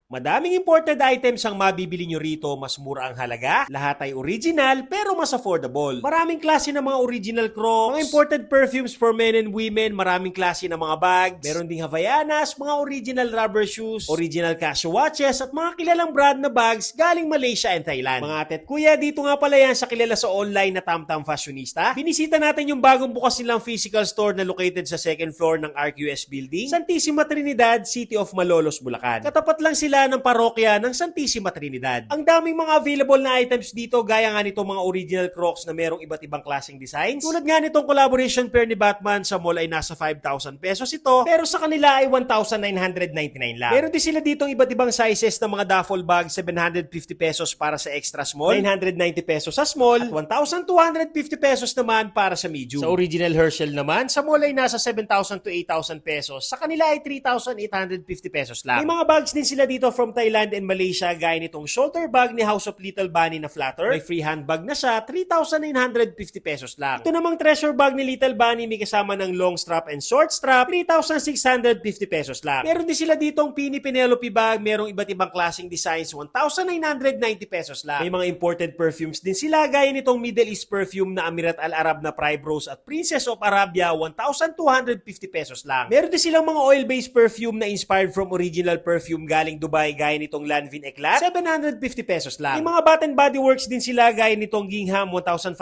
Madaming imported items ang mabibili nyo rito, mas mura ang halaga, lahat ay original pero mas affordable. Maraming klase ng mga original Crocs, mga imported perfumes for men and women, maraming klase ng mga bags, meron ding Havaianas, mga original rubber shoes, original Casio watches at mga kilalang brand na bags galing Malaysia and Thailand. Mga ate at kuya, dito nga pala yan sa kilala sa online na Tamtam Fashionista. Binisita natin yung bagong bukas nilang physical store na located sa second floor ng RQS Building, Santissima Trinidad, City of Malolos, Bulacan. Katapat lang sila ng parokya ng Santissima Trinidad. Ang daming mga available na items dito gaya nga nitong mga original Crocs na merong iba't ibang klaseng designs. Tulad nga nitong collaboration pair ni Batman sa mall ay nasa 5,000 pesos ito, pero sa kanila ay 1,999 lang. Meron din sila ditong iba't ibang sizes ng mga duffel bag, 750 pesos para sa extra small, 990 pesos sa small, at 1,250 pesos naman para sa medium. Sa original Herschel naman, sa mall ay nasa 7,000 to 8,000 pesos. Sa kanila ay 3,850 pesos lang. May mga bags din sila dito from Thailand and Malaysia gaya nitong shoulder bag ni House of Little Bunny na flatter. May free handbag na siya, 3,950 pesos lang. Ito namang treasure bag ni Little Bunny may kasama ng long strap and short strap, 3,650 pesos lang. Meron din sila ditong Pini Penelope bag, merong iba't ibang klaseng designs, 1,990 pesos lang. May mga imported perfumes din sila gaya nitong Middle East perfume na Amirat Al Arab na Pride Rose at Princess of Arabia, 1,250 pesos lang. Meron din silang mga oil-based perfume na inspired from original perfume galing Dubai gaya nitong Lanvin Eclat, 750 pesos lang. May mga Bath and Body Works din sila gaya nitong Gingham, 1,500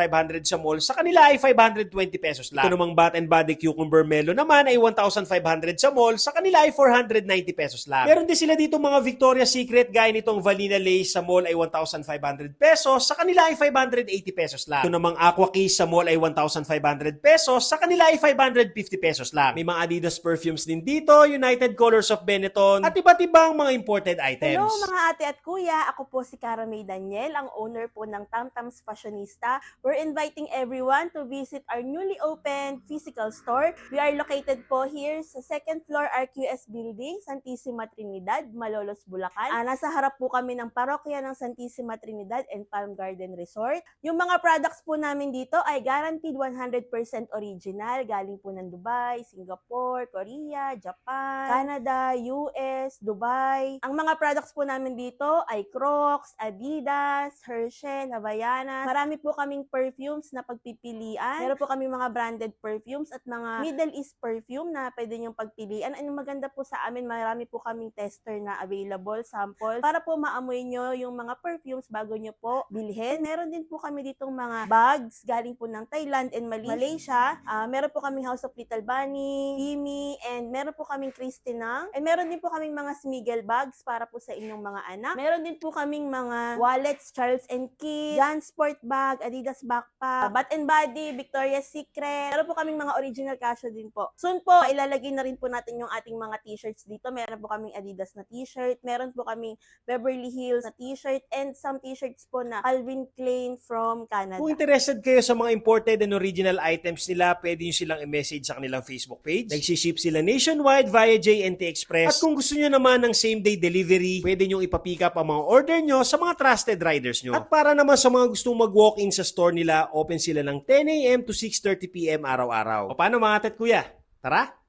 sa mall. Sa kanila ay 520 pesos lang. Ito namang Bath and Body Cucumber Melon naman ay 1,500 sa mall. Sa kanila ay 490 pesos lang. Meron din sila dito mga Victoria's Secret gaya nitong Vanilla Lace sa mall ay 1,500 pesos. Sa kanila ay 580 pesos lang. Ito namang Aqua Kiss sa mall ay 1,500 pesos. Sa kanila ay 550 pesos lang. May mga Adidas perfumes din dito, United Colors of Benetton, at iba't ibang mga imported items. Hello mga ate at kuya, ako po si Cara May Daniel, ang owner po ng Tamtam's Fashionista. We're inviting everyone to visit our newly opened physical store. We are located po here sa second floor RQS Building, Santissima Trinidad, Malolos, Bulacan. Nasa harap po kami ng parokya ng Santissima Trinidad and Palm Garden Resort. Yung mga products po namin dito ay guaranteed 100% original, galing po ng Dubai, Singapore, Korea, Japan, Canada, US, Dubai. Ang mga products po namin dito ay Crocs, Adidas, Herschel, Havaianas. Marami po kaming perfumes na pagpipilian. Meron po kaming mga branded perfumes at mga Middle East perfume na pwede niyong pagpilian. Ang maganda po sa amin, marami po kaming tester na available, samples, para po maamoy nyo yung mga perfumes bago nyo po bilhin. Meron din po kami ditong mga bags galing po ng Thailand and Malaysia. Meron po kaming House of Little Bunny, Dimi, and meron po kaming Christinang. And meron din po kaming mga Smigel bags para po sa inyong mga anak. Meron din po kaming mga wallets, Charles and Keith, Jansport bag, Adidas backpack, Bath and Body, Victoria's Secret. Meron po kaming mga original Casio din po. Soon po, ilalagay na rin po natin yung ating mga t-shirts dito. Meron po kaming Adidas na t-shirt, meron po kaming Beverly Hills na t-shirt, and some t-shirts po na Calvin Klein from Canada. Kung interested kayo sa mga imported and original items nila, pwede nyo silang i-message sa kanilang Facebook page. Nagsiship sila nationwide via JNT Express. At kung gusto nyo naman ng same-day delivery, pwede nyo ipapick up ang mga order nyo sa mga trusted riders nyo. At para naman sa mga gustong mag-walk-in sa store nila, open sila ng 10 a.m. to 6:30 p.m. araw-araw. O paano mga ate at kuya? Tara!